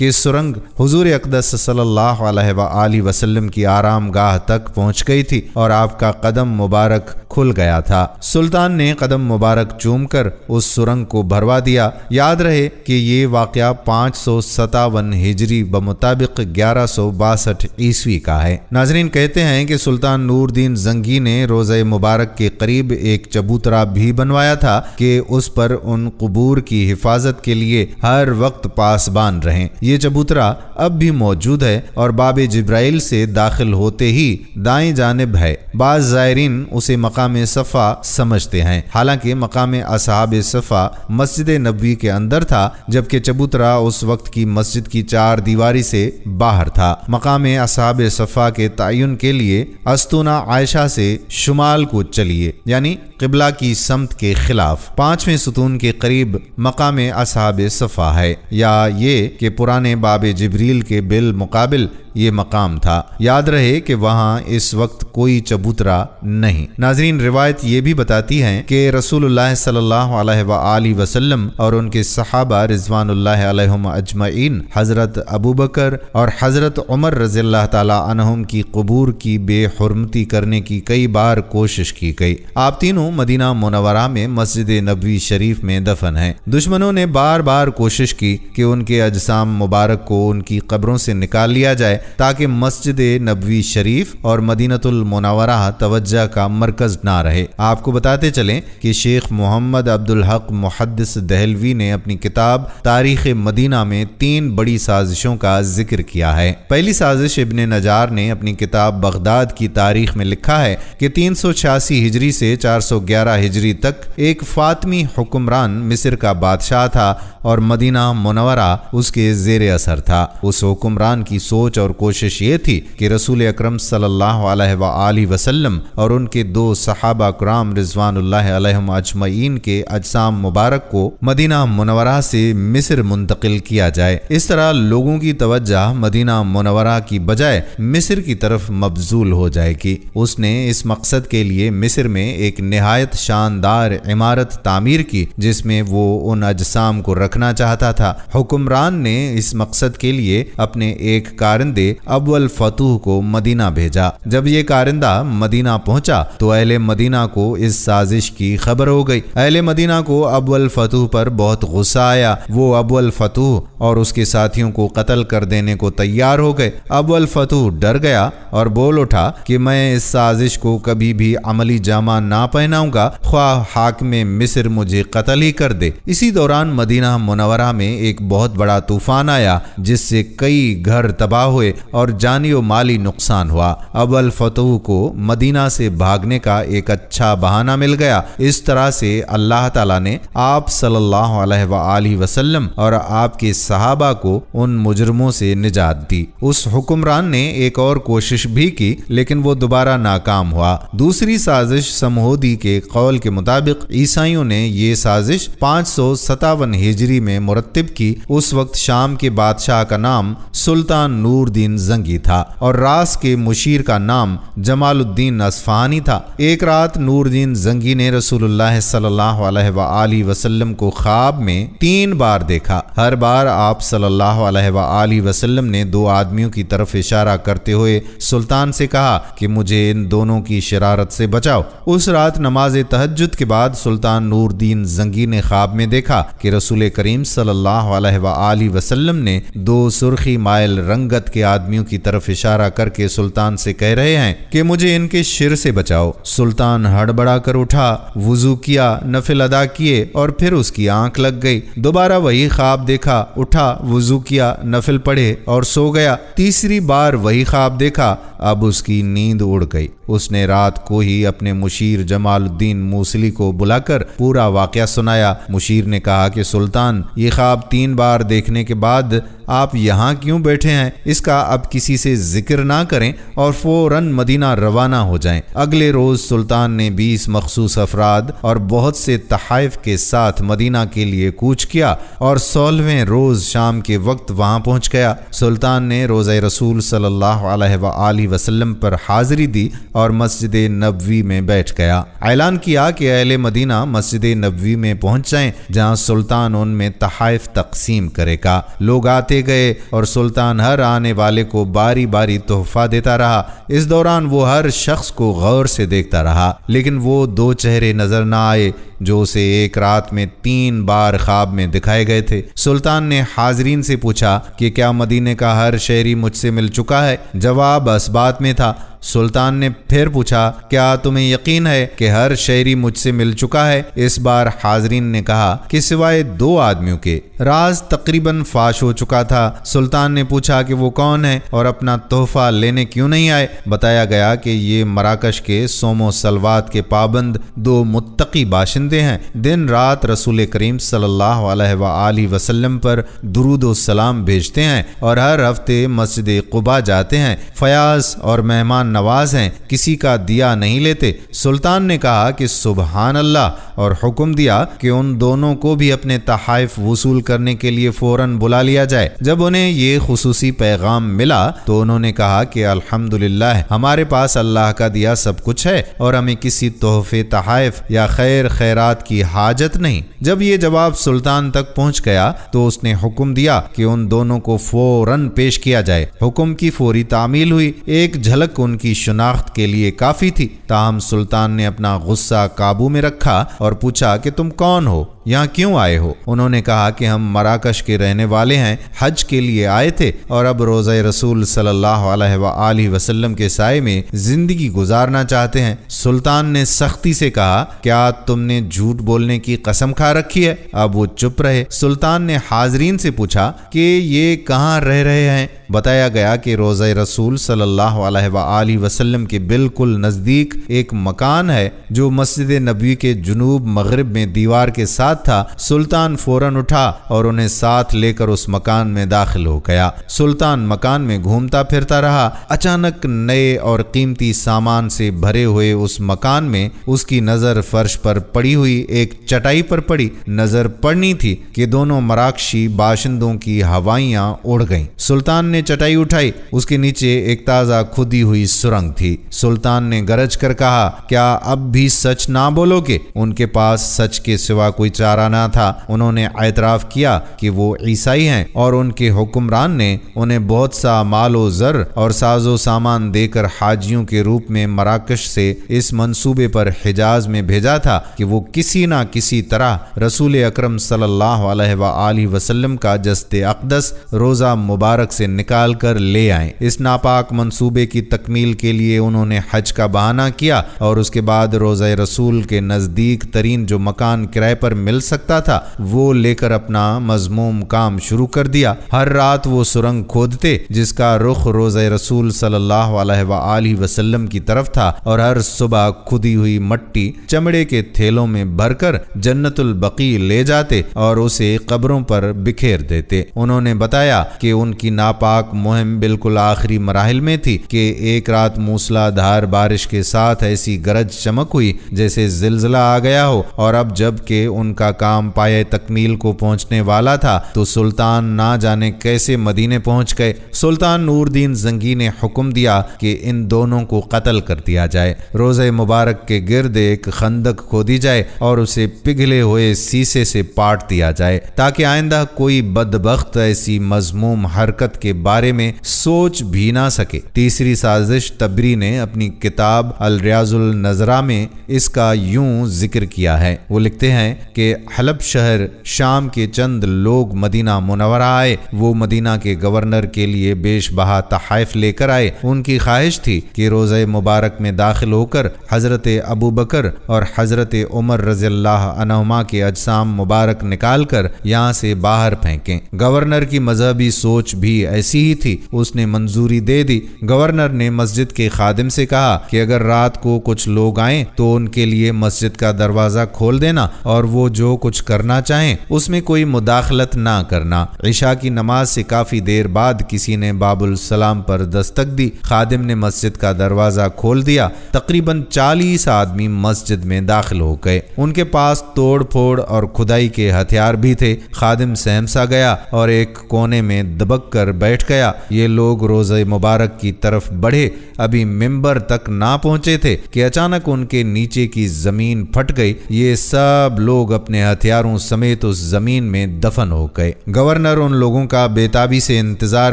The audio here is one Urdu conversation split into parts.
کہ سرنگ حضور اقدس صلی اللہ علیہ وآلہ وسلم کی آرام گاہ تک پہنچ گئی تھی اور آپ کا قدم مبارک کھل گیا تھا۔ سلطان نے قدم مبارک چوم کر اس سرنگ کو بھروا دیا۔ یاد رہے کہ یہ واقعہ 557 ہجری بمطابق 1162 عیسوی کا ہے۔ ناظرین، کہتے ہیں کہ سلطان نور الدین زنگی نے روضہ مبارک کے قریب ایک چبوترا بھی بنوایا تھا کہ اس پر ان قبور کی حفاظت کے لیے ہر وقت پاسبان رہیں۔ یہ چبوترا اب بھی موجود ہے اور باب جبرائیل سے داخل ہوتے ہی دائیں جانب ہے۔ بعض زائرین اسے مقام صفا سمجھتے ہیں، حالانکہ مقام اصحاب صفا مسجد نبوی کے اندر تھا، جبکہ چبوترا اس وقت کی مسجد کی 4 دیواری سے باہر تھا۔ مقام اصحاب صفا کے تعین کے لیے استونہ عائشہ سے شمال کو چلیے، یعنی قبلہ کی سمت کے خلاف 5ویں ستون کے قریب مقام اصحاب صفا ہے، یا یہ کہ پرانے باب جبریل کے بالمقابل یہ مقام تھا۔ یاد رہے کہ وہاں اس وقت کوئی چبوترا نہیں۔ ناظرین، روایت یہ بھی بتاتی ہے کہ رسول اللہ صلی اللہ علیہ وآلہ وسلم اور ان کے صحابہ رضوان اللہ علیہم اجمعین حضرت ابوبکر اور حضرت عمر رضی اللہ تعالی عنہم کی قبور کی بے حرمتی کرنے کی کئی بار کوشش کی گئی۔ آپ تینوں مدینہ منورہ میں مسجد نبوی شریف میں دفن ہیں۔ دشمنوں نے بار بار کوشش کی کہ ان کے اجسام مبارک کو ان کی قبروں سے نکال لیا جائے تاکہ مسجد نبوی شریف اور مدینۃ المنورہ توجہ کا مرکز نہ رہے۔ آپ کو بتاتے چلیں کہ شیخ محمد عبدالحق محدث دہلوی نے اپنی کتاب تاریخ مدینہ میں 3 بڑی سازشوں کا ذکر کیا ہے۔ پہلی سازش ابن نجار نے اپنی کتاب بغداد کی تاریخ میں لکھا ہے کہ 386 ہجری سے 411 ہجری تک ایک فاطمی حکمران مصر کا بادشاہ تھا اور مدینہ منورہ اس کے زیر اثر تھا۔ اس حکمران کی سوچ اور کوشش یہ تھی کہ رسول اکرم صلی اللہ علیہ وآلہ وسلم اور ان کے 2 صحابہ کرام رضوان اللہ علیہم اجمعین کے اجسام مبارک کو مدینہ منورہ سے مصر منتقل کیا جائے۔ اس طرح لوگوں کی توجہ مدینہ منورہ کی بجائے مصر کی طرف مبذول ہو جائے گی۔ اس نے اس مقصد کے لیے مصر میں ایک نہایت شاندار عمارت تعمیر کی جس میں وہ ان اجسام کو رکھنا چاہتا تھا۔ حکمران نے اس مقصد کے لیے اپنے ایک کارندے ابو الفتوح کو مدینہ بھیجا۔ جب یہ کارندہ مدینہ پہنچا تو اہل مدینہ کو اس سازش کی خبر ہو گئی۔ اہل مدینہ کو ابو الفتوح پر بہت غصہ آیا۔ وہ ابو الفتوح اور اس کے ساتھیوں کو قتل کر دینے کو تیار ہو گئے۔ ابو الفتوح ڈر گیا اور بول اٹھا کہ میں اس سازش کو کبھی بھی عملی جامہ نہ پہناؤں گا، خواہ حاکم مصر مجھے قتل ہی کر دے۔ اسی دوران مدینہ منورہ میں ایک بہت بڑا طوفان آیا جس سے کئی گھر تباہ ہوئے اور جانی و مالی نقصان ہوا۔ ابو الفتوح کو مدینہ سے بھاگنے کا ایک اچھا بہانہ مل گیا۔ اس طرح سے اللہ تعالیٰ نے آپ صلی اللہ علیہ وآلہ وسلم اور آپ کے صحابہ کو ان مجرموں سے نجات دی۔ اس حکمران نے ایک اور کوشش بھی کی لیکن وہ دوبارہ ناکام ہوا۔ دوسری سازش سمہودی کے قول کے مطابق عیسائیوں نے یہ سازش 557 ہجری میں مرتب کی۔ اس وقت شام کے بادشاہ کا نام سلطان نور الدین زنگی تھا اور راس کے مشیر کا نام جمال الدین اصفہانی تھا۔ ایک رات نور الدین زنگی نے رسول اللہ صلی اللہ علیہ وآلہ وسلم کو خواب میں 3 بار دیکھا۔ ہر بار آپ صلی اللہ علیہ وآلہ وسلم نے 2 آدمیوں کی طرف اشارہ کرتے ہوئے سلطان سے کہا کہ مجھے ان دونوں کی شرارت سے بچاؤ۔ اس رات نماز تہجد کے بعد سلطان نور الدین زنگی نے خواب میں دیکھا کہ رسول کریم صلی اللہ علیہ وآلہ وسلم نے 2 سرخی مائل رنگت کے آدمیوں کی طرف اشارہ کر کے سلطان سے کہہ رہے ہیں کہ مجھے ان کے شر سے بچاؤ۔ سلطان ہڑبڑا کر اٹھا، وضو کیا، نفل ادا کیے اور پھر اس کی آنکھ لگ گئی۔ دوبارہ وہی خواب دیکھا، اٹھا، وضو کیا، نفل پڑھے اور سو گیا۔ تیسری بار وہی خواب دیکھا، اب اس کی نیند اڑ گئی۔ اس نے رات کو ہی اپنے مشیر جمال الدین موصلی کو بلا کر پورا واقعہ سنایا۔ مشیر نے کہا کہ سلطان، یہ خواب 3 بار دیکھنے کے بعد آپ یہاں کیوں بیٹھے ہیں؟ اس کا لہٰذا اب کسی سے ذکر نہ کریں اور فوراً مدینہ روانہ ہو جائیں۔ اگلے روز سلطان نے 20 مخصوص افراد اور بہت سے تحائف کے ساتھ مدینہ کے لیے کوچ کیا اور 16ویں روز شام کے وقت وہاں پہنچ گیا۔ سلطان نے روضہ رسول صلی اللہ علیہ وآلہ وسلم پر حاضری دی اور مسجد نبوی میں بیٹھ گیا۔ اعلان کیا کہ اہل مدینہ مسجد نبوی میں پہنچ جائیں، جہاں سلطان ان میں تحائف تقسیم کرے گا۔ لوگ آتے گئے اور سلطان ہر آنے والے کو باری باری تحفہ دیتا رہا۔ اس دوران وہ ہر شخص کو غور سے دیکھتا رہا، لیکن وہ 2 چہرے نظر نہ آئے جو اسے ایک رات میں 3 بار خواب میں دکھائے گئے تھے۔ سلطان نے حاضرین سے پوچھا کہ کیا مدینے کا ہر شہری مجھ سے مل چکا ہے؟ جواب اثبات میں تھا۔ سلطان نے پھر پوچھا کیا تمہیں یقین ہے کہ ہر شہری مجھ سے مل چکا ہے؟ اس بار حاضرین نے کہا کہ سوائے 2 آدمیوں کے۔ راز تقریباً فاش ہو چکا تھا۔ سلطان نے پوچھا کہ وہ کون ہے اور اپنا تحفہ لینے کیوں نہیں آئے؟ بتایا گیا کہ یہ مراکش کے صوم و صلوات کے پابند 2 متقی باشندے ہیں۔ دن رات رسول کریم صلی اللہ علیہ وآلہ وسلم پر درود و سلام بھیجتے ہیں اور ہر ہفتے مسجد قباء جاتے ہیں۔ فیاض اور مہمان نواز ہیں، کسی کا دیا نہیں لیتے۔ سلطان نے کہا کہ سبحان اللہ اور حکم دیا کہ ان دونوں کو بھی اپنے تحائف وصول کرنے کے لیے فوراً بلا لیا جائے۔ جب انہیں یہ خصوصی پیغام ملا تو انہوں نے کہا کہ الحمدللہ ہمارے پاس اللہ کا دیا سب کچھ ہے اور ہمیں کسی تحفے تحائف یا خیر خیرات کی حاجت نہیں۔ جب یہ جواب سلطان تک پہنچ گیا تو اس نے حکم دیا کہ ان دونوں کو فوراً پیش کیا جائے۔ حکم کی فوری تعمیل ہوئی۔ ایک جھلک ان کی شناخت کے لیے کافی تھی، تاہم سلطان نے اپنا غصہ قابو میں رکھا اور پوچھا کہ تم کون ہو؟ یہاں کیوں آئے ہو؟ انہوں نے کہا کہ ہم مراکش کے رہنے والے ہیں، حج کے لیے آئے تھے اور اب روضہ رسول صلی اللہ علیہ وآلہ وسلم کے سائے میں زندگی گزارنا چاہتے ہیں۔ سلطان نے سختی سے کہا کیا تم نے جھوٹ بولنے کی قسم کھا رکھی ہے؟ اب وہ چپ رہے۔ سلطان نے حاضرین سے پوچھا کہ یہ کہاں رہ رہے ہیں؟ بتایا گیا کہ روضہ رسول صلی اللہ علیہ وآلہ وسلم کے بالکل نزدیک ایک مکان ہے جو مسجد نبوی کے جنوب مغرب میں دیوار کے ساتھ تھا۔ سلطان فوراً اٹھا اور انہیں ساتھ لے کر اس مکان میں داخل ہو گیا۔ سلطان مکان میں گھومتا پھرتا رہا۔ اچانک نئے اور قیمتی سامان سے بھرے ہوئے اس مکان میں اس کی نظر فرش پر پڑی ہوئی ایک چٹائی پر پڑی۔ نظر پڑنی تھی کہ دونوں مراکشی باشندوں کی ہوائیاں اڑ گئیں۔ سلطان نے چٹائی اٹھائی، اس کے نیچے ایک تازہ کھدی ہوئی سرنگ تھی۔ سلطان نے گرج کر کہا کیا اب بھی سچ نہ بولو گے؟ ان کے پاس سچ کے سوا کوئی چارہ نہ تھا۔ انہوں نے اعتراف کیا کہ وہ عیسائی ہیں اور ان کے حکمران نے انہیں بہت سا مال و زر اور ساز و سامان دے کر حاجیوں کے روپ میں مراکش سے اس منصوبے پر حجاز میں بھیجا تھا کہ وہ کسی نہ کسی طرح رسول اکرم صلی اللہ علیہ وآلہ وسلم کا جسد اقدس روضہ مبارک سے نکال کر لے آئیں۔ اس ناپاک منصوبے کی تکمیل کے لیے انہوں نے حج کا بہانہ کیا اور اس کے بعد روضہ رسول کے نزدیک ترین جو مکان کرائے پر مل سکتا تھا وہ لے کر اپنا مذموم کام شروع کر دیا۔ ہر رات وہ سرنگ کھودتے جس کا رخ روضہ رسول صلی اللہ علیہ وآلہ وسلم کی طرف تھا اور ہر صبح کھدی ہوئی مٹی چمڑے کے تھیلوں میں بھر کر جنت البقیع لے جاتے اور اسے قبروں پر بکھیر دیتے۔ انہوں نے بتایا کہ ان کی ناپاک مہم بالکل آخری مراحل میں تھی کہ ایک رات موسلا دھار بارش کے ساتھ ایسی گرج چمک ہوئی جیسے زلزلہ آ گیا ہو، اور اب جب کہ ان کا کام پایہ تکمیل کو پہنچنے والا تھا تو سلطان نہ جانے کیسے مدینے پہنچ گئے۔ سلطان نور الدین زنگی نے حکم دیا کہ ان دونوں کو قتل کر دیا جائے۔ روضہ مبارک کے گرد ایک خندق کھودی جائے اور اسے پگھلے ہوئے سیسے سے پاٹ دیا جائے تاکہ آئندہ کوئی بدبخت ایسی مذموم حرکت کے بارے میں سوچ بھی نہ سکے۔ تیسری سازش تبری نے اپنی کتاب الریاض النظرہ میں اس کا یوں ذکر کیا ہے۔ وہ لکھتے ہیں کہ حلب شہر شام کے چند لوگ مدینہ منورہ آئے۔ وہ مدینہ کے گورنر کے لیے بیش بہا تحائف لے کر آئے۔ ان کی خواہش تھی کہ روضہ مبارک میں داخل ہو کر حضرت ابو بکر اور حضرت عمر رضی اللہ عنہما کے اجسام مبارک نکال کر یہاں سے باہر پھینکیں۔ گورنر کی مذہبی سوچ بھی ایسی ہی تھی، اس نے منظوری دے دی۔ گورنر نے مسجد کے خادم سے کہا کہ اگر رات کو کچھ لوگ آئیں تو ان کے لیے مسجد کا دروازہ کھول دینا اور وہ جو کچھ کرنا چاہیں اس میں کوئی مداخلت نہ کرنا۔ عشاء کی نماز سے کافی دیر بعد کسی نے باب السلام پر دستک دی۔ خادم نے مسجد کا دروازہ کھول دیا۔ تقریباً 40 آدمی مسجد میں داخل ہو گئے۔ ان کے پاس توڑ پھوڑ اور کھدائی کے ہتھیار بھی تھے۔ خادم سہم سا گیا اور ایک کونے میں دبک کر بیٹھ گیا۔ یہ لوگ روضہ مبارک کی طرف بڑھے، ابھی ممبر تک نہ پہنچے تھے کہ اچانک ان کے نیچے کی زمین پھٹ گئی۔ یہ سب لوگ اپنے ہتھیاروں سمیت اس زمین میں دفن ہو گئے۔ گورنر ان لوگوں کا بےتابی سے انتظار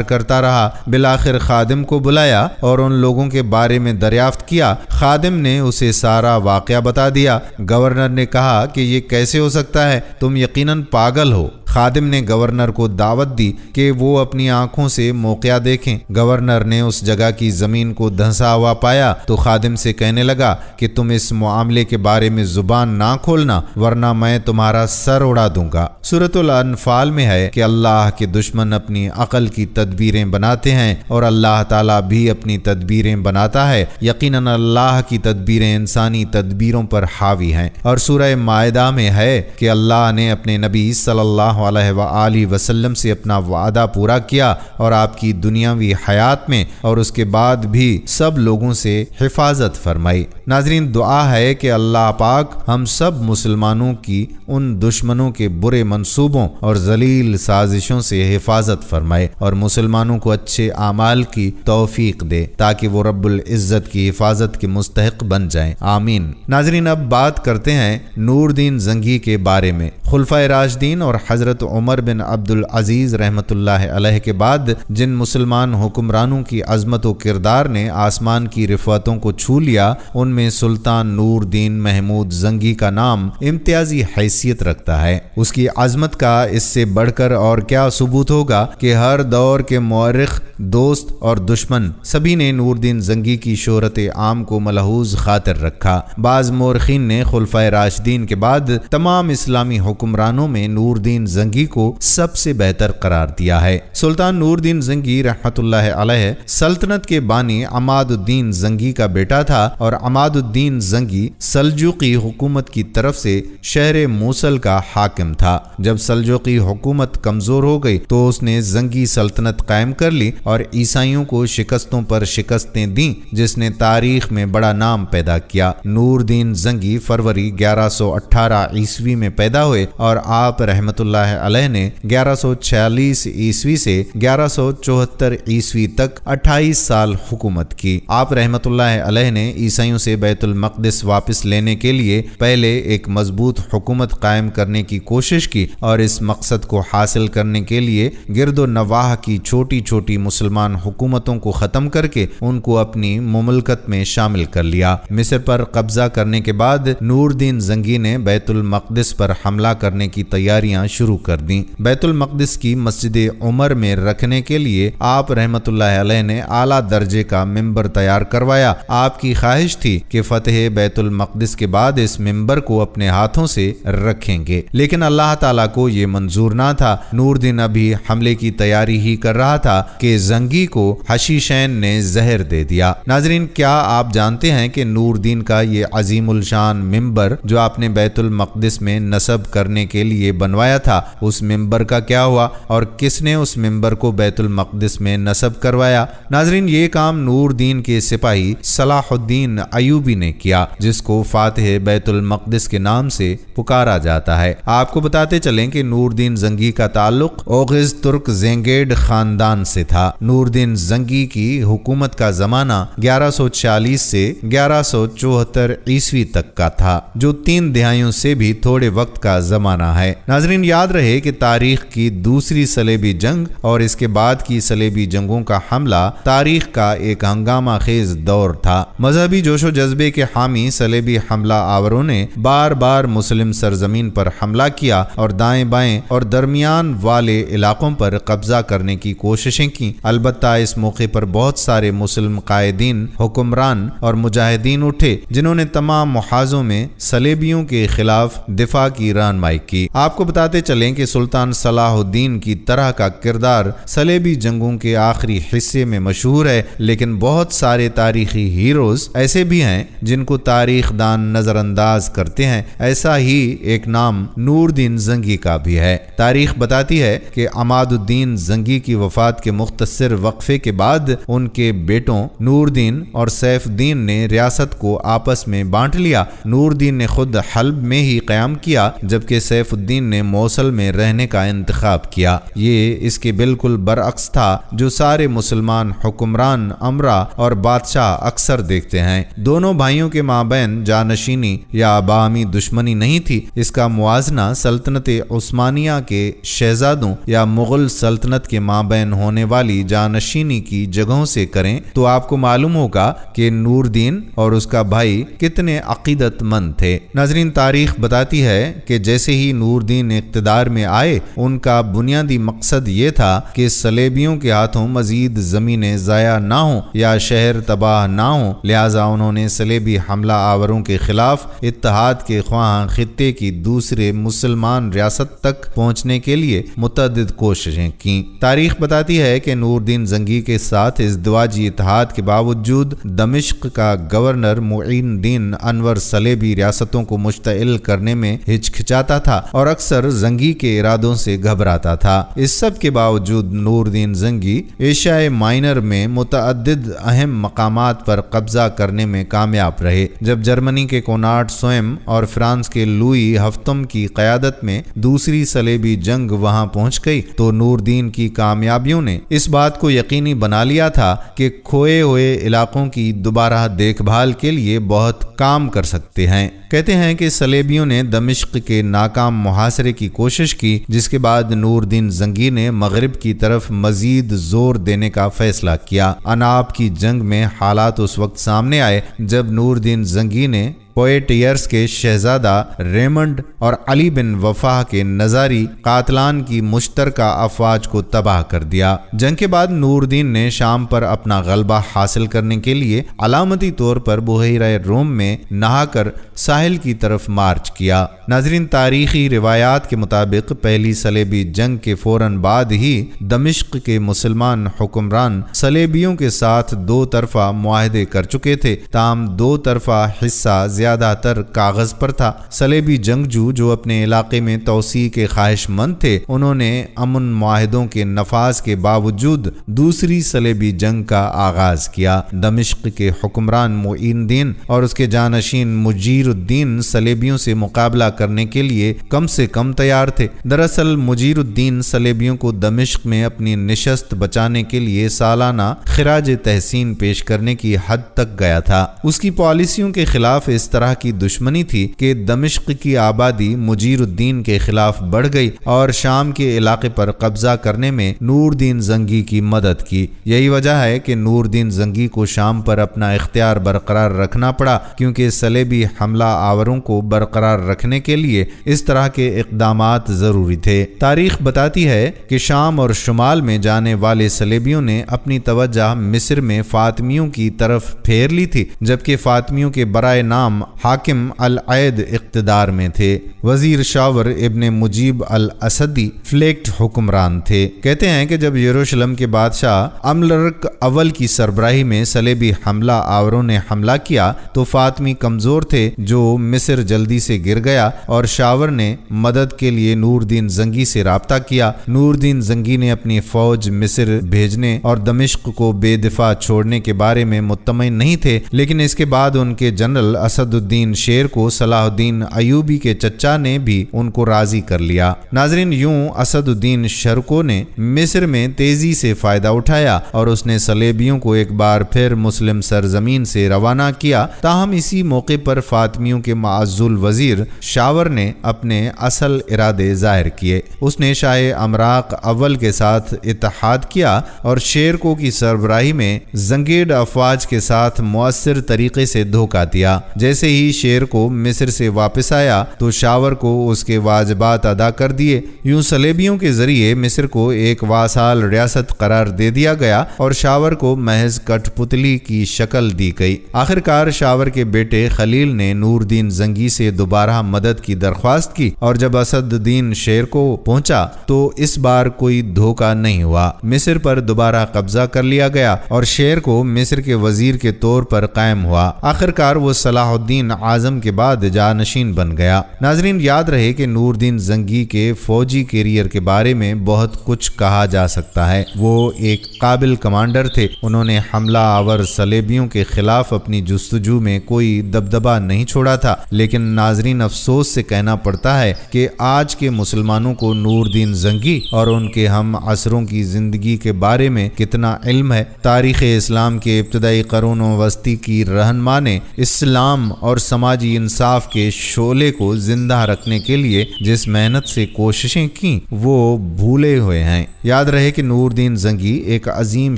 کرتا رہا۔ بالآخر خادم کو بلایا اور ان لوگوں کے بارے میں دریافت کیا۔ خادم نے اسے سارا واقعہ بتا دیا۔ گورنر نے کہا کہ یہ کیسے ہو سکتا ہے، تم یقیناً پاگل ہو۔ خادم نے گورنر کو دعوت دی کہ وہ اپنی آنکھوں سے موقعہ دیکھیں۔ گورنر نے اس جگہ کی زمین کو دھنسا ہوا پایا تو خادم سے کہنے لگا کہ تم اس معاملے کے بارے میں زبان نہ کھولنا ورنہ میں تمہارا سر اڑا دوں گا۔ سورۃ الانفال میں ہے کہ اللہ کے دشمن اپنی عقل کی تدبیریں بناتے ہیں اور اللہ تعالیٰ بھی اپنی تدبیریں بناتا ہے۔ یقیناً اللہ کی تدبیریں انسانی تدبیروں پر حاوی ہیں۔ اور سورہ مائدہ میں ہے کہ اللہ نے اپنے نبی صلی اللہ علیہ وآلہ وسلم سے اپنا وعدہ پورا کیا اور آپ کی دنیاوی حیات میں اور اس کے بعد بھی سب لوگوں سے حفاظت فرمائی۔ ناظرین، دعا ہے کہ اللہ پاک ہم سب مسلمانوں کی ان دشمنوں کے برے منصوبوں اور ذلیل سازشوں سے حفاظت فرمائے اور مسلمانوں کو اچھے اعمال کی توفیق دے تاکہ وہ رب العزت کی حفاظت کے مستحق بن جائیں، آمین۔ ناظرین، اب بات کرتے ہیں نور دین زنگی کے بارے میں۔ خلفائے راشدین اور حضرت عمر بن عبد العزیز رحمۃ اللہ علیہ کے بعد جن مسلمان حکمرانوں کی عظمت و کردار نے آسمان کی رفعتوں کو چھو لیا، ان میں سلطان نور دین محمود زنگی کا نام امتیازی حیثیت رکھتا ہے۔ اس کی عظمت کا اس سے بڑھ کر اور کیا ثبوت ہوگا کہ ہر دور کے مورخ، دوست اور دشمن سبھی نے نور دین زنگی کی شہرت عام کو ملحوظ خاطر رکھا۔ بعض مورخین نے خلفائے راشدین کے بعد تمام اسلامی حکمرانوں میں نور دین زنگی کو سب سے بہتر قرار دیا ہے۔ سلطان نور دین زنگی رحمت اللہ علیہ سلطنت کے بانی عماد الدین زنگی کا بیٹا تھا اور عماد الدین زنگی سلجوقی حکومت کی طرف سے شہر موصل کا حاکم تھا۔ جب سلجوقی حکومت کمزور ہو گئی تو اس نے زنگی سلطنت قائم کر لی اور عیسائیوں کو شکستوں پر شکستیں دیں، جس نے تاریخ میں بڑا نام پیدا کیا۔ نور دین زنگی فروری 1118 عیسوی میں پیدا ہوئے اور آپ رحمت اللہ علیہ نے 1146 عیسوی سے 1174 عیسوی تک 28 سال حکومت کی۔ آپ رحمت اللہ علیہ نے عیسائیوں سے بیت المقدس واپس لینے کے لیے پہلے ایک مضبوط حکومت قائم کرنے کی کوشش کی اور اس مقصد کو حاصل کرنے کے لیے گرد و نواح کی چھوٹی چھوٹی مسلمان حکومتوں کو ختم کر کے ان کو اپنی مملکت میں شامل کر لیا۔ مصر پر قبضہ کرنے کے بعد نور دین زنگی نے بیت المقدس پر حملہ کرنے کی تیاریاں شروع کر دیں۔ بیت المقدس کی مسجد عمر میں رکھنے کے لیے آپ رحمت اللہ علیہ نے اعلیٰ درجے کا ممبر تیار کروایا۔ آپ کی خواہش تھی کہ فتح بیت المقدس کے بعد اس ممبر کو اپنے ہاتھوں سے رکھیں گے، لیکن اللہ تعالیٰ کو یہ منظور نہ تھا۔ نور دین ابھی حملے کی تیاری ہی کر رہا تھا کہ زنگی کو حشیشین نے زہر دے دیا۔ ناظرین، کیا آپ جانتے ہیں کہ نور دین کا یہ عظیم الشان ممبر جو آپ نے بیت المقدس میں نصب کرنے کے لیے بنوایا تھا، اس ممبر کا کیا ہوا اور کس نے اس ممبر کو بیت المقدس میں نصب کروایا؟ ناظرین، یہ کام نور دین کے سپاہی صلاح الدین ایوبی نے کیا، جس کو فاتح بیت المقدس کے نام سے پکارا جاتا ہے۔ آپ کو بتاتے چلیں کہ نور دین زنگی کا تعلق اوغز ترک زینگیڈ خاندان سے تھا۔ نور دین زنگی کی حکومت کا زمانہ 1146 سے 1174 عیسوی تک کا تھا، جو 3 دہائیوں سے بھی تھوڑے وقت کا زمانہ ہے۔ ناظرین، یاد رہے کہ تاریخ کی دوسری صلیبی جنگ اور اس کے بعد کی صلیبی جنگوں کا حملہ تاریخ کا ایک ہنگامہ خیز دور تھا۔ مذہبی جوش و جذبے کے حامی صلیبی حملہ آوروں نے بار بار مسلم سرزمین پر حملہ کیا اور دائیں بائیں اور درمیان والے علاقوں پر قبضہ کرنے کی کوششیں کی۔ البتہ اس موقع پر بہت سارے مسلم قائدین، حکمران اور مجاہدین اٹھے جنہوں نے تمام محاذوں میں صلیبیوں کے خلاف دفاع کی رہنمائی کی۔ آپ کو بتاتے چلیں کہ سلطان صلاح الدین کی طرح کا کردار صلیبی جنگوں کے آخری حصے میں مشہور ہے، لیکن بہت سارے تاریخی ہیروز ایسے بھی ہیں جن کو تاریخ دان نظر انداز کرتے ہیں۔ ایسا ہی ایک نام نور الدین زنگی کا بھی ہے۔ تاریخ بتاتی ہے کہ عماد الدین زنگی کی وفات کے مختصر وقفے کے بعد ان کے بیٹوں نور الدین اور سیف الدین نے ریاست کو آپس میں بانٹ لیا۔ نور الدین نے خود حلب میں ہی قیام کیا، جبکہ سیف الدین نے موصل میں رہنے کا انتخاب کیا۔ یہ اس کے بالکل برعکس تھا جو سارے مسلمان حکمران، امرا اور بادشاہ اکثر دیکھتے ہیں۔ دونوں بھائیوں کے مابین جانشینی یا باہمی دشمنی نہیں تھی۔ اس کا موازنہ سلطنت عثمانیہ کے شہزادوں یا مغل سلطنت کے مابین ہونے والی جانشینی کی جگہوں سے کریں تو آپ کو معلوم ہوگا کہ نور الدین اور اس کا بھائی کتنے عقیدت مند تھے۔ ناظرین، تاریخ بتاتی ہے کہ جیسے ہی نور الدین اقتدار میں آئے، ان کا بنیادی مقصد یہ تھا کہ صلیبیوں کے ہاتھوں مزید زمینیں ضائع نہ ہوں یا شہر تباہ نہ ہوں، لہٰذا انہوں نے صلیبی حملہ آوروں کے خلاف اتحاد کے خواہاں خطے کی دوسرے مسلمان ریاست تک پہنچنے کے لیے متعدد کوششیں کیں۔ تاریخ بتاتی ہے کہ نور الدین زنگی کے ساتھ ازدواجی اتحاد کے باوجود دمشق کا گورنر معین الدین انور صلیبی ریاستوں کو مشتعل کرنے میں ہچکچاتا تھا اور اکثر زنگی کے ارادوں سے گھبراتا تھا۔ اس سب کے باوجود نور الدین زنگی ایشیائے مائنر میں متعدد اہم مقامات پر قبضہ کرنے میں کامیاب رہے۔ جب جرمنی کے کونراڈ سوئم اور فرانس کے لوئی ہفتم کی قیادت میں دوسری صلیبی جنگ وہاں پہنچ گئی تو نور الدین کی کامیابیوں نے اس بات کو یقینی بنا لیا تھا کہ کھوئے ہوئے علاقوں کی دوبارہ دیکھ بھال کے لیے بہت کام کر سکتے ہیں۔ کہتے ہیں کہ صلیبیوں نے دمشق کے ناکام محاصرے کی کوشش کی، جس کے بعد نور الدین زنگی نے مغرب کی طرف مزید زور دینے کا فیصلہ کیا۔ اناب کی جنگ میں حالات اس وقت سامنے آئے جب نور الدین زنگی نے پوئیٹیئرس کے شہزادہ ریمنڈ اور علی بن وفا کے نظاری قاتلان کی مشترکہ افواج کو تباہ کر دیا۔ جنگ کے بعد نور الدین نے شام پر اپنا غلبہ حاصل کرنے کے لیے علامتی طور پر بحیرہ روم میں نہا کر ساحل کی طرف مارچ کیا۔ ناظرین، تاریخی روایات کے مطابق پہلی صلیبی جنگ کے فوراً بعد ہی دمشق کے مسلمان حکمران صلیبیوں کے ساتھ دو طرفہ معاہدے کر چکے تھے، تاہم دو طرفہ حصہ زیادہ تر کاغذ پر تھا۔ صلیبی جنگجو جو اپنے علاقے میں توسیع کے خواہش مند تھے، انہوں نے امن معاہدوں کے نفاذ کے باوجود دوسری صلیبی جنگ کا آغاز کیا۔ دمشق کے حکمران معین الدین اور اس کے جانشین مجیر الدین صلیبیوں سے مقابلہ کرنے کے لیے کم سے کم تیار تھے۔ دراصل مجیر الدین صلیبیوں کو دمشق میں اپنی نشست بچانے کے لیے سالانہ خراج تحسین پیش کرنے کی حد تک گیا تھا۔ اس کی پالیسیوں کے خلاف اس طرح کی دشمنی تھی کہ دمشق کی آبادی مجیر الدین کے خلاف بڑھ گئی اور شام کے علاقے پر قبضہ کرنے میں نور الدین زنگی کی مدد کی۔ یہی وجہ ہے کہ نور الدین زنگی کو شام پر اپنا اختیار برقرار رکھنا پڑا، کیونکہ صلیبی حملہ آوروں کو برقرار رکھنے کے لیے اس طرح کے اقدامات ضروری تھے۔ تاریخ بتاتی ہے کہ شام اور شمال میں جانے والے صلیبیوں نے اپنی توجہ مصر میں فاطمیوں کی طرف پھیر لی تھی، جبکہ فاطمیوں کے برائے نام حاکم العید اقتدار میں تھے۔ وزیر شاور ابن مجیب الاسدی فلیکٹ حکمران تھے۔ کہتے ہیں کہ جب یروشلم کے بادشاہ املرک اول کی سربراہی میں صلیبی حملہ آوروں نے حملہ کیا تو فاطمی کمزور تھے، جو مصر جلدی سے گر گیا اور شاور نے مدد کے لیے نور الدین زنگی سے رابطہ کیا۔ نور الدین زنگی نے اپنی فوج مصر بھیجنے اور دمشق کو بے دفاع چھوڑنے کے بارے میں مطمئن نہیں تھے، لیکن اس کے بعد ان کے جنرل اسد الدین شیر کو صلاح الدین ایوبی کے چچا نے بھی ان کو راضی کر لیا۔ ناظرین، یوں اسد الدین شرکو نے مصر میں تیزی سے فائدہ اٹھایا اور اس نے صلیبیوں کو ایک بار پھر مسلم سرزمین سے روانہ کیا۔ تاہم اسی موقع پر فاطمیوں کے معزول وزیر شاور نے اپنے اصل ارادے ظاہر کیے۔ اس نے شاہ امراق اول کے ساتھ اتحاد کیا اور شیرکو کی سربراہی میں زنگیڈ افواج کے ساتھ مؤثر طریقے سے دھوکہ دیا۔ جیسے جیسے ہی شیر کو مصر سے واپس آیا تو شاور کو اس کے واجبات ادا کر دیے۔ یوں صلیبیوں کے ذریعے مصر کو ایک واسال ریاست قرار دے دیا گیا اور شاور کو محض کٹھ پتلی کی شکل دی گئی۔ آخرکار شاور کے بیٹے خلیل نے نور الدین زنگی سے دوبارہ مدد کی درخواست کی، اور جب اسد الدین شیر کو پہنچا تو اس بار کوئی دھوکہ نہیں ہوا۔ مصر پر دوبارہ قبضہ کر لیا گیا اور شیر کو مصر کے وزیر کے طور پر قائم ہوا۔ آخرکار وہ صلاح الدین اعظم کے بعد جانشین بن گیا۔ ناظرین، یاد رہے کہ نور الدین زنگی کے فوجی کیریئر کے بارے میں بہت کچھ کہا جا سکتا ہے۔ وہ ایک قابل کمانڈر تھے۔ انہوں نے حملہ آور صلیبیوں کے خلاف اپنی جستجو میں کوئی دبدبہ نہیں چھوڑا تھا، لیکن ناظرین افسوس سے کہنا پڑتا ہے کہ آج کے مسلمانوں کو نور الدین زنگی اور ان کے ہم عصروں کی زندگی کے بارے میں کتنا علم ہے۔ تاریخ اسلام کے ابتدائی قرون وسطی کی رہنما نے اسلام اور سماجی انصاف کے شعلے کو زندہ رکھنے کے لیے جس محنت سے کوششیں کیں وہ بھولے ہوئے ہیں۔ یاد رہے کہ نور الدین زنگی ایک عظیم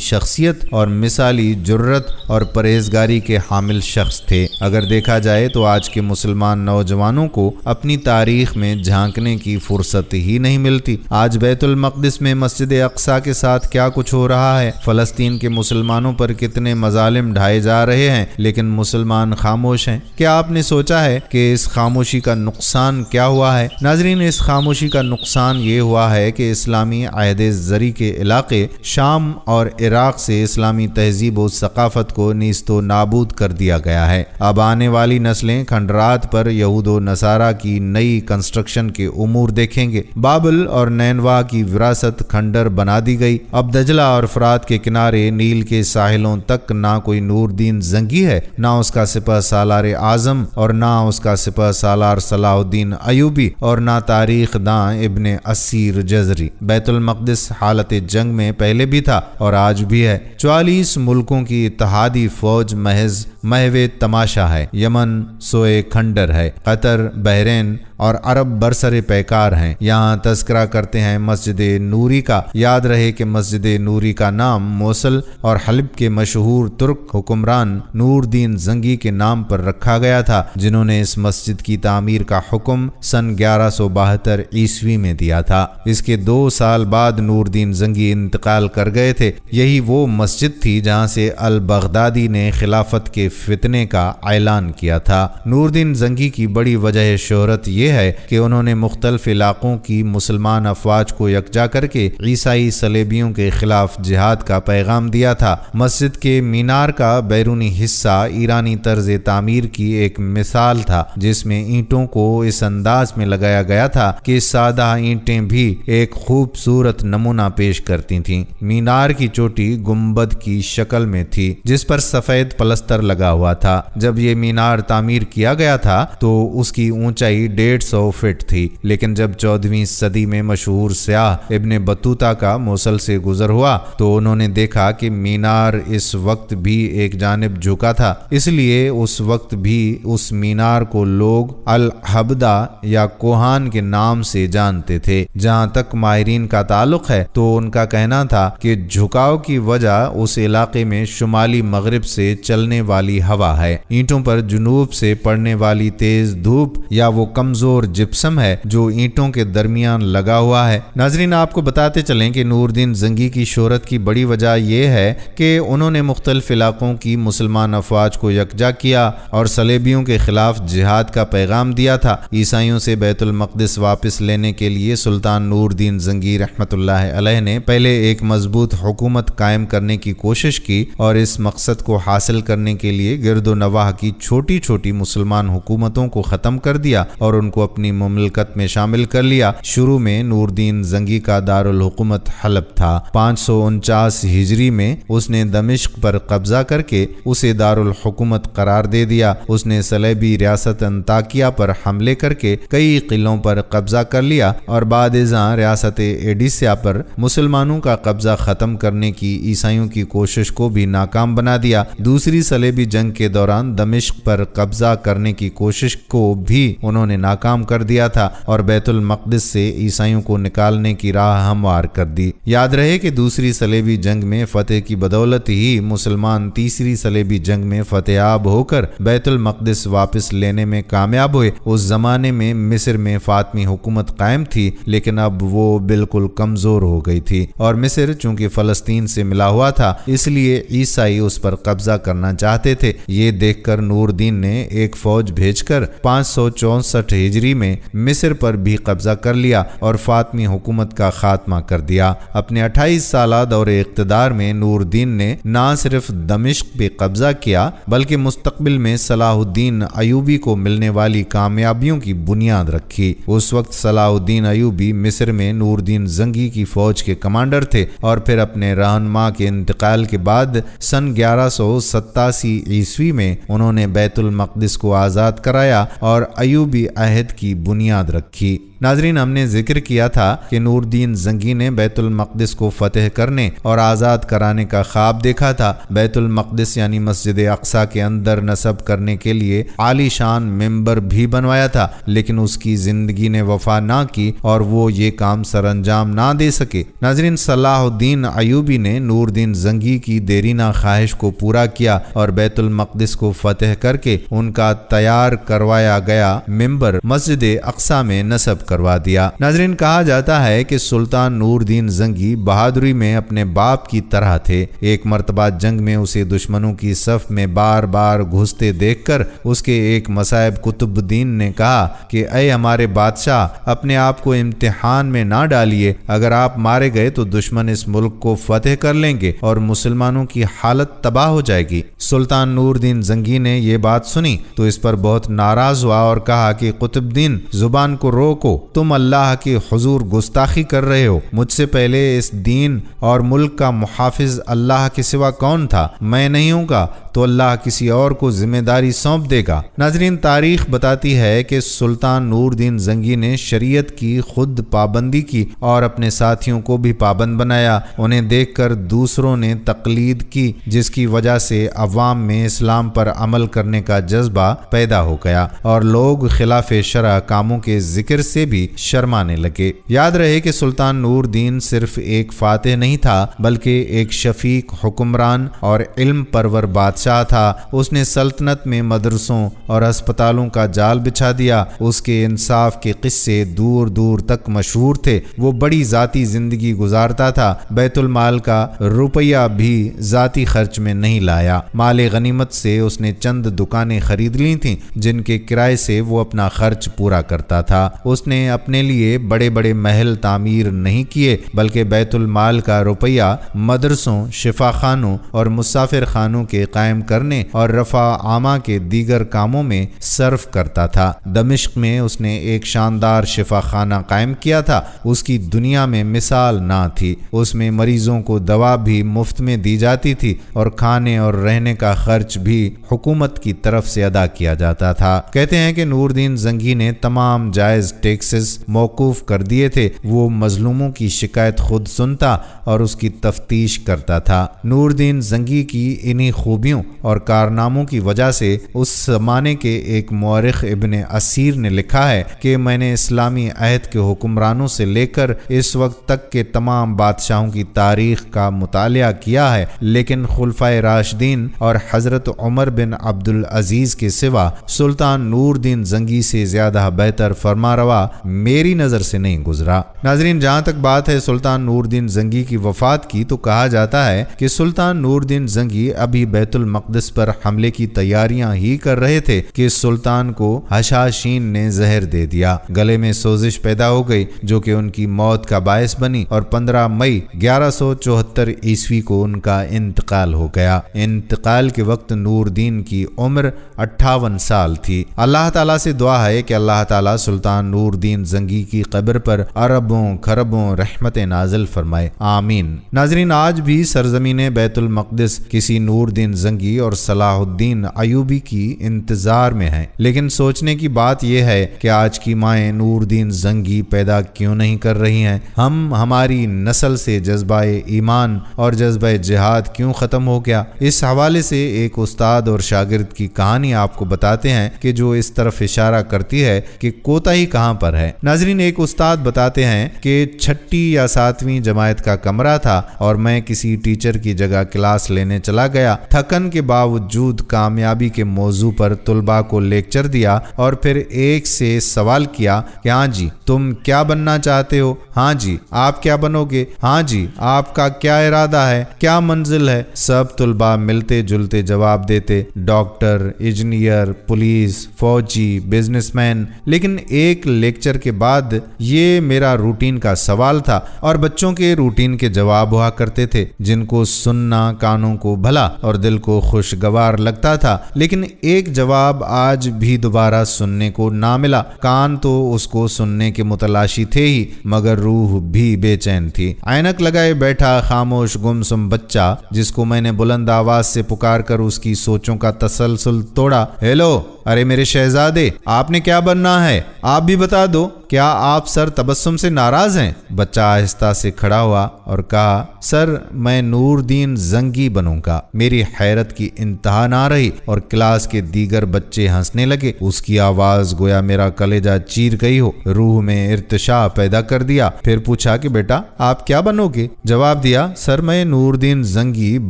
شخصیت اور مثالی جرت اور پرہیزگاری کے حامل شخص تھے۔ اگر دیکھا جائے تو آج کے مسلمان نوجوانوں کو اپنی تاریخ میں جھانکنے کی فرصت ہی نہیں ملتی۔ آج بیت المقدس میں مسجد اقصیٰ کے ساتھ کیا کچھ ہو رہا ہے، فلسطین کے مسلمانوں پر کتنے مظالم ڈھائے جا رہے ہیں، لیکن مسلمان خاموش ہیں۔ کیا آپ نے سوچا ہے کہ اس خاموشی کا نقصان کیا ہوا ہے؟ ناظرین، اس خاموشی کا نقصان یہ ہوا ہے کہ اسلامی عہد زری کے علاقے شام اور عراق سے اسلامی تہذیب و ثقافت کو نیست و نابود کر دیا گیا ہے۔ اب آنے والی نسلیں کھنڈرات پر یہود و نصارہ کی نئی کنسٹرکشن کے امور دیکھیں گے۔ بابل اور نینوا کی وراثت کھنڈر بنا دی گئی۔ اب دجلہ اور فرات کے کنارے نیل کے ساحلوں تک نہ کوئی نور الدین زنگی ہے، نہ اس کا سپہ سالار اعظم اور نہ اس کا سپہ سالار صلاح الدین ایوبی اور نہ تاریخ داں ابن اسیر جزری۔ بیت المقدس حالت جنگ میں پہلے بھی تھا اور آج بھی ہے۔ 44 ملکوں کی اتحادی فوج محض محو تماشا ہے۔ یمن سوئے کھنڈر ہے، قطر، بحرین اور عرب برسر پیکار ہیں۔ یہاں تذکرہ کرتے ہیں مسجد نوری کا۔ یاد رہے کہ مسجد نوری کا نام موصل اور حلب کے مشہور ترک حکمران نور الدین زنگی کے نام پر رکھا گیا تھا، جنہوں نے اس مسجد کی تعمیر کا حکم سن 1172 عیسوی میں دیا تھا۔ اس کے 2 سال بعد نور الدین زنگی انتقال کر گئے تھے۔ یہی وہ مسجد تھی جہاں سے البغدادی نے خلافت کے فتنے کا اعلان کیا تھا۔ نور الدین زنگی کی بڑی وجہ شہرت یہ ہے کہ انہوں نے مختلف علاقوں کی مسلمان افواج کو یکجا کر کے عیسائی صلیبیوں کے خلاف جہاد کا پیغام دیا تھا۔ مسجد کے مینار کا بیرونی حصہ ایرانی طرز تعمیر کی ایک مثال تھا، جس میں اینٹوں کو اس انداز میں لگایا گیا تھا کہ سادہ اینٹیں بھی ایک خوبصورت نمونہ پیش کرتی تھیں۔ مینار کی چوٹی گنبد کی شکل میں تھی جس پر سفید پلستر لگا ہوا تھا۔ جب یہ مینار تعمیر کیا گیا تھا تو اس کی اونچائی 150 فٹ تھی، لیکن جب 14ویں صدی میں مشہور سیاح ابن بطوطہ کا موصل سے گزر ہوا تو انہوں نے دیکھا کہ مینار اس وقت بھی ایک جانب جھکا تھا۔ اس لیے اس وقت بھی اس مینار کو لوگ الحبدہ یا کوہان کے نام سے جانتے تھے۔ جہاں تک ماہرین کا تعلق ہے تو ان کا کہنا تھا کہ جھکاؤ کی وجہ اس علاقے میں شمالی مغرب سے چلنے والی ہوا ہے، اینٹوں پر جنوب سے پڑنے والی تیز دھوپ یا وہ کمزور جپسم ہے جو اینٹوں کے درمیان لگا ہوا ہے۔ ناظرین، آپ کو بتاتے چلیں کہ نور الدین زنگی کی شہرت کی بڑی وجہ یہ ہے کہ انہوں نے مختلف علاقوں کی مسلمان افواج کو یکجا کیا اور صلیبیوں کے خلاف جہاد کا پیغام دیا تھا۔ عیسائیوں سے بیت المقدس واپس لینے کے لیے سلطان نور الدین زنگی رحمۃ اللہ علیہ نے پہلے ایک مضبوط حکومت قائم کرنے کی کوشش کی اور اس مقصد کو حاصل کرنے کے لیے گرد و نواح کی چھوٹی چھوٹی مسلمان حکومتوں کو ختم کر دیا اور ان کو اپنی مملکت میں شامل کر لیا۔ شروع میں نور الدین زنگی کا دارالحکومت حلب تھا۔ 549 ہجری میں اس نے دمشق پر قبضہ کر کے اسے دارالحکومت قرار دے دیا۔ اس نے صلیبی ریاست انطاکیہ پر حملے کر کے کئی قلعوں پر قبضہ کر لیا اور بعد ازاں ریاست ایڈیسیا پر مسلمانوں کا قبضہ ختم کرنے کی عیسائیوں کی کوشش کو بھی ناکام بنا دیا۔ دوسری صلیبی جنگ کے دوران دمشق پر قبضہ کرنے کی کوشش کو بھی انہوں نے ناکام ناکام کر دیا تھا اور بیت المقدس سے عیسائیوں کو نکالنے کی راہ ہموار کر دی۔ یاد رہے کہ دوسری صلیبی جنگ میں فتح کی بدولت ہی مسلمان تیسری صلیبی جنگ میں فتح یاب ہو کر بیت المقدس واپس لینے میں کامیاب ہوئے۔ اس زمانے میں مصر میں فاطمی حکومت قائم تھی، لیکن اب وہ بالکل کمزور ہو گئی تھی، اور مصر چونکہ فلسطین سے ملا ہوا تھا اس لیے عیسائی اس پر قبضہ کرنا چاہتے تھے۔ یہ دیکھ کر نور الدین نے ایک فوج بھیج کر 564 ہجری میں مصر پر بھی قبضہ کر لیا اور فاطمی حکومت کا خاتمہ کر دیا۔ اپنے 28 سالہ دور اقتدار میں نور الدین نے نہ صرف دمشق پہ قبضہ کیا بلکہ مستقبل میں صلاح الدین ایوبی کو ملنے والی کامیابیوں کی بنیاد رکھی۔ اس وقت صلاح الدین ایوبی مصر میں نور الدین زنگی کی فوج کے کمانڈر تھے، اور پھر اپنے رہنما کے انتقال کے بعد سن 1187 عیسوی میں انہوں نے بیت المقدس کو آزاد کرایا اور ایوبی عہد کی بنیاد رکھی۔ ناظرین، ہم نے ذکر کیا تھا کہ نور الدین زنگی نے بیت المقدس کو فتح کرنے اور آزاد کرانے کا خواب دیکھا تھا۔ بیت المقدس یعنی مسجد اقصی کے اندر نصب کرنے کے لیے عالی شان ممبر بھی بنوایا تھا، لیکن اس کی زندگی نے وفا نہ کی اور وہ یہ کام سر انجام نہ دے سکے۔ ناظرین، صلاح الدین ایوبی نے نور الدین زنگی کی دیرینہ خواہش کو پورا کیا اور بیت المقدس کو فتح کر کے ان کا تیار کروایا گیا ممبر مسجد اقصی میں نصب کروا دیا۔ ناظرین، کہا جاتا ہے کہ سلطان نور الدین زنگی بہادری میں اپنے باپ کی طرح تھے۔ ایک مرتبہ جنگ میں اسے دشمنوں کی صف میں بار بار گھستے دیکھ کر اس کے ایک مصائب قطب الدین نے کہا کہ اے ہمارے بادشاہ، اپنے آپ کو امتحان میں نہ ڈالیے، اگر آپ مارے گئے تو دشمن اس ملک کو فتح کر لیں گے اور مسلمانوں کی حالت تباہ ہو جائے گی۔ سلطان نور الدین زنگی نے یہ بات سنی تو اس پر بہت ناراض ہوا اور کہا کہ قطب الدین، زبان کو روکو، تم اللہ کے حضور گستاخی کر رہے ہو۔ مجھ سے پہلے اس دین اور ملک کا محافظ اللہ کے سوا کون تھا؟ میں نہیں ہوں گا تو اللہ کسی اور کو ذمہ داری سونپ دے گا۔ ناظرین، تاریخ بتاتی ہے کہ سلطان نور الدین زنگی نے شریعت کی خود پابندی کی اور اپنے ساتھیوں کو بھی پابند بنایا۔ انہیں دیکھ کر دوسروں نے تقلید کی، جس کی وجہ سے عوام میں اسلام پر عمل کرنے کا جذبہ پیدا ہو گیا اور لوگ خلاف شرع کاموں کے ذکر سے بھی شرمانے لگے۔ یاد رہے کہ سلطان نور الدین صرف ایک فاتح نہیں تھا بلکہ ایک شفیق حکمران اور علم پرور بادشاہ تھا۔ اس نے سلطنت میں مدرسوں اور ہسپتالوں کا جال بچھا دیا۔ اس کے انصاف کے قصے دور دور تک مشہور تھے۔ وہ بڑی ذاتی زندگی گزارتا تھا، بیت المال کا روپیہ بھی ذاتی خرچ میں نہیں لایا۔ مال غنیمت سے اس نے چند دکانیں خرید لی تھیں جن کے کرائے سے وہ اپنا خرچ پورا کرتا تھا۔ اس نے اپنے لیے بڑے بڑے محل تعمیر نہیں کیے بلکہ بیت المال کا روپیہ مدرسوں، شفا خانوں اور مسافر خانوں کے قائم کرنے اور رفع عامہ کے دیگر کاموں میں صرف کرتا تھا۔ دمشق میں اس نے ایک شاندار شفا خانہ قائم کیا تھا۔ اس کی دنیا میں مثال نہ تھی۔ اس میں مریضوں کو دوا بھی مفت میں دی جاتی تھی اور کھانے اور رہنے کا خرچ بھی حکومت کی طرف سے ادا کیا جاتا تھا۔ کہتے ہیں کہ نور الدین زنگی نے تمام جائز ٹیکسز موقوف کر دیے تھے۔ وہ مظلوموں کی شکایت خود سنتا اور اس کی تفتیش کرتا تھا۔ نور الدین زنگی کی انہی خوبیوں اور کارناموں کی وجہ سے اس زمانے کے ایک مورخ ابن اسیر نے لکھا ہے کہ میں نے اسلامی عہد کے حکمرانوں سے لے کر اس وقت تک کے تمام بادشاہوں کی تاریخ کا مطالعہ کیا ہے، لیکن خلفائے راشدین اور حضرت عمر بن عبدالعزیز کے سوا سلطان نور الدین زنگی سے زیادہ بہتر فرمانروا میری نظر سے نہیں گزرا۔ ناظرین، جہاں تک بات ہے سلطان نور الدین زنگی کی وفات کی تو کہا جاتا ہے کہ سلطان نور الدین زنگی ابھی بیت المقدس پر حملے کی تیاریاں ہی کر رہے تھے کہ سلطان کو حشاشین نے زہر دے دیا۔ گلے میں سوزش پیدا ہو گئی جو کہ ان کی موت کا باعث بنی اور 15 مئی 1174 عیسوی کو ان کا انتقال ہو گیا۔ انتقال کے وقت نور الدین کی عمر 58 سال تھی۔ اللہ تعالیٰ سے دعا ہے کہ اللہ تعالیٰ سلطان نور الدین زنگی کی قبر پر اربوں خربوں رحمت نازل فرمائے، آمین۔ ناظرین، آج بھی سرزمین بیت المقدس کسی نور الدین زنگی زنگی اور صلاح الدین ایوبی کی انتظار میں ہیں، لیکن سوچنے کی بات یہ ہے کہ آج کی مائیں نور الدین زنگی پیدا کیوں نہیں کر رہی ہیں؟ ہماری نسل سے جذبہ ایمان اور جذبہ جہاد کیوں ختم ہو گیا؟ اس حوالے سے ایک استاد اور شاگرد کی کہانی آپ کو بتاتے ہیں کہ جو اس طرف اشارہ کرتی ہے کہ کوتاہی کہاں پر ہے۔ ناظرین، ایک استاد بتاتے ہیں کہ 6 یا 7ویں جماعت کا کمرہ تھا اور میں کسی ٹیچر کی جگہ کلاس لینے چلا گیا۔ تھکن کے باوجود کامیابی کے موضوع پر طلباء کو لیکچر دیا اور پھر ایک سے سوال کیا کہ ہاں جی تم کیا بننا چاہتے ہو؟ ہاں جی آپ کیا بنو گے؟ ہاں جی آپ کا کیا ارادہ ہے؟ کیا منزل ہے؟ سب طلباء ملتے جلتے جواب دیتے، ڈاکٹر، انجینئر، پولیس، فوجی، بزنس مین۔ لیکن ایک لیکچر کے بعد یہ میرا روٹین کا سوال تھا اور بچوں کے روٹین کے جواب ہوا کرتے تھے جن کو سننا کانوں کو بھلا اور دل کو خوشگوار لگتا تھا، لیکن ایک جواب آج بھی دوبارہ سننے کو نہ ملا۔ کان تو اس کو سننے کے متلاشی تھے ہی، مگر روح بھی بے چین تھی۔ عینک لگائے بیٹھا خاموش گمسم بچہ جس کو میں نے بلند آواز سے پکار کر اس کی سوچوں کا تسلسل توڑا۔ ہیلو، ارے میرے شہزادے، آپ نے کیا بننا ہے؟ آپ بھی بتا دو۔ کیا آپ سر تبسم سے ناراض ہیں؟ بچہ آہستہ سے کھڑا ہوا اور کہا، سر میں نور الدین زنگی بنوں گا۔ میری حیرت کی انتہا نہ رہی اور کلاس کے دیگر بچے ہنسنے لگے۔ اس کی آواز گویا میرا کلیجہ چیر گئی ہو، روح میں ارتشاح پیدا کر دیا۔ پھر پوچھا کہ بیٹا آپ کیا بنو گے؟ جواب دیا، سر میں نور الدین زنگی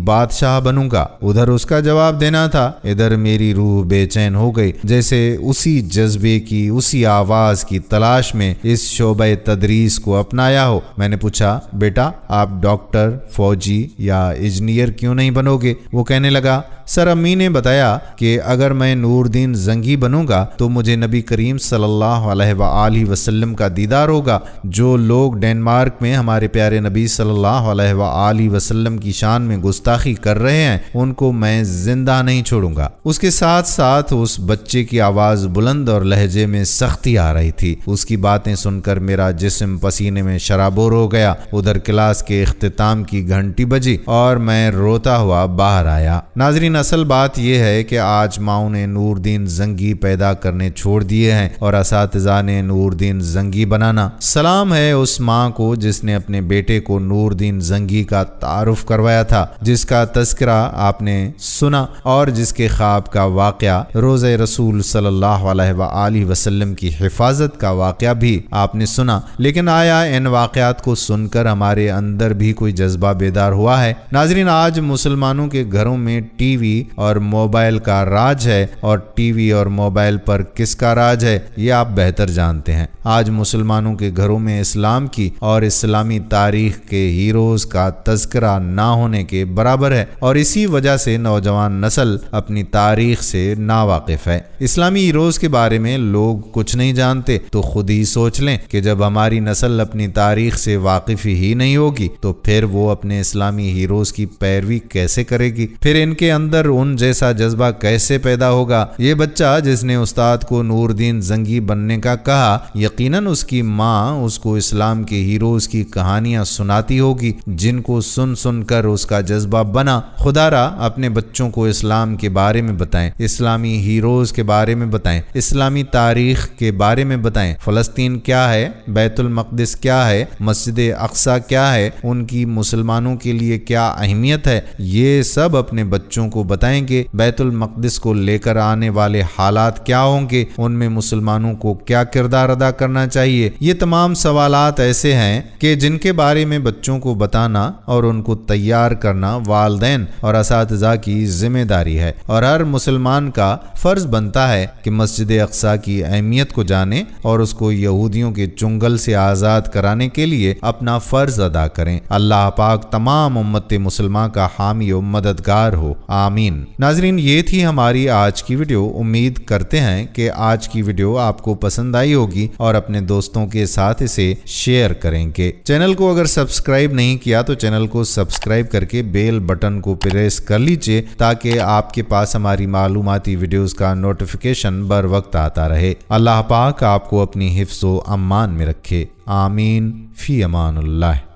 بادشاہ بنوں گا۔ ادھر اس کا جواب دینا تھا، ادھر میری روح بے چین ہو گئی، جیسے اسی جذبے کی اسی آواز کی تلاش میں اس شعبہ تدریس کو اپنایا ہو۔ میں نے پوچھا، بیٹا آپ ڈاکٹر، فوجی یا انجینئر کیوں نہیں بنو گے؟ وہ کہنے لگا، سر امی نے بتایا کہ اگر میں نور الدین زنگی بنوں گا تو مجھے نبی کریم صلی اللہ علیہ وآلہ وسلم کا دیدار ہوگا۔ جو لوگ ڈنمارک میں ہمارے پیارے نبی صلی اللہ علیہ وآلہ وسلم کی شان میں گستاخی کر رہے ہیں ان کو میں زندہ نہیں چھوڑوں گا۔ اس کے ساتھ ساتھ اس بچے کی آواز بلند اور لہجے میں سختی آ رہی تھی۔ اس کی باتیں سن کر میرا جسم پسینے میں شرابور ہو گیا۔ ادھر کلاس کے اختتام کی گھنٹی بجی اور میں روتا ہوا باہر آیا۔ ناظرین، اصل بات یہ ہے کہ آج ماؤں نے نور الدین زنگی پیدا کرنے چھوڑ دیے ہیں اور اساتذہ نے نور الدین زنگی بنانا۔ سلام ہے اس ماں کو جس نے اپنے بیٹے کو نور الدین زنگی کا تعارف کروایا تھا، جس کا تذکرہ آپ نے سنا اور جس کے خواب کا واقعہ، روزہ رسول صلی اللہ علیہ وآلہ وسلم کی حفاظت کا واقعہ بھی آپ نے سنا۔ لیکن آیا ان واقعات کو سن کر ہمارے اندر بھی کوئی جذبہ بیدار ہوا ہے؟ ناظرین، آج مسلمانوں کے گھروں میں ٹی وی اور موبائل کا راج ہے، اور ٹی وی اور موبائل پر کس کا راج ہے یہ آپ بہتر جانتے ہیں۔ آج مسلمانوں کے گھروں میں اسلام کی اور اسلامی تاریخ کے ہیروز کا تذکرہ نہ ہونے کے برابر ہے، اور اسی وجہ سے نوجوان نسل اپنی تاریخ سے ناواقف ہے۔ اسلامی ہیروز کے بارے میں لوگ کچھ نہیں جانتے تو خود ہی سوچ لیں کہ جب ہماری نسل اپنی تاریخ سے واقف ہی نہیں ہوگی تو پھر وہ اپنے اسلامی ہیروز کی پیروی کیسے کرے گی؟ پھر ان کے اندر ان جیسا جذبہ کیسے پیدا ہوگا؟ یہ بچہ جس نے استاد کو نور الدین زنگی بننے کا کہا، یقیناً اس کی ماں اس کو اسلام کے ہیروز کی کہانیاں سناتی ہوگی جن کو سن سن کر اس کا جذبہ بنا۔ خدا را اپنے بچوں کو اسلام کے بارے میں بتائیں، اسلامی ہیروز کے بارے میں بتائیں، اسلامی تاریخ کے بارے میں بتائیں۔ فلسطین کیا ہے؟ بیت المقدس کیا ہے؟ مسجد اقصی کیا ہے؟ ان کی مسلمانوں کے لیے کیا اہمیت ہے؟ یہ سب اپنے بچوں کو بتائیں گے۔ بیت المقدس کو لے کر آنے والے حالات کیا ہوں گے؟ ان میں مسلمانوں کو کیا کردار ادا کرنا چاہیے؟ یہ تمام سوالات ایسے ہیں کہ جن کے بارے میں بچوں کو بتانا اور ان کو تیار کرنا والدین اور اساتذہ کی ذمہ داری ہے، اور ہر مسلمان کا فرض بنتا ہے کہ مسجد اقصی کی اہمیت کو جانے اور اس کو یہودیوں کے چنگل سے آزاد کرانے کے لیے اپنا فرض ادا کریں۔ اللہ پاک تمام امت مسلمہ کا حامی و مددگار ہو، آمین۔ ناظرین، یہ تھی ہماری آج کی ویڈیو۔ امید کرتے ہیں کہ آج کی ویڈیو آپ کو پسند آئی ہوگی اور اپنے دوستوں کے ساتھ اسے شیئر کریں گے۔ چینل کو اگر سبسکرائب نہیں کیا تو چینل کو سبسکرائب کر کے بیل بٹن کو پریس کر لیجئے تاکہ آپ کے پاس ہماری معلوماتی ویڈیوز کا نوٹیفیکیشن بر وقت آتا رہے۔ اللہ پاک آپ کو اپنی حفظ و امان میں رکھے، آمین۔ فی امان اللہ۔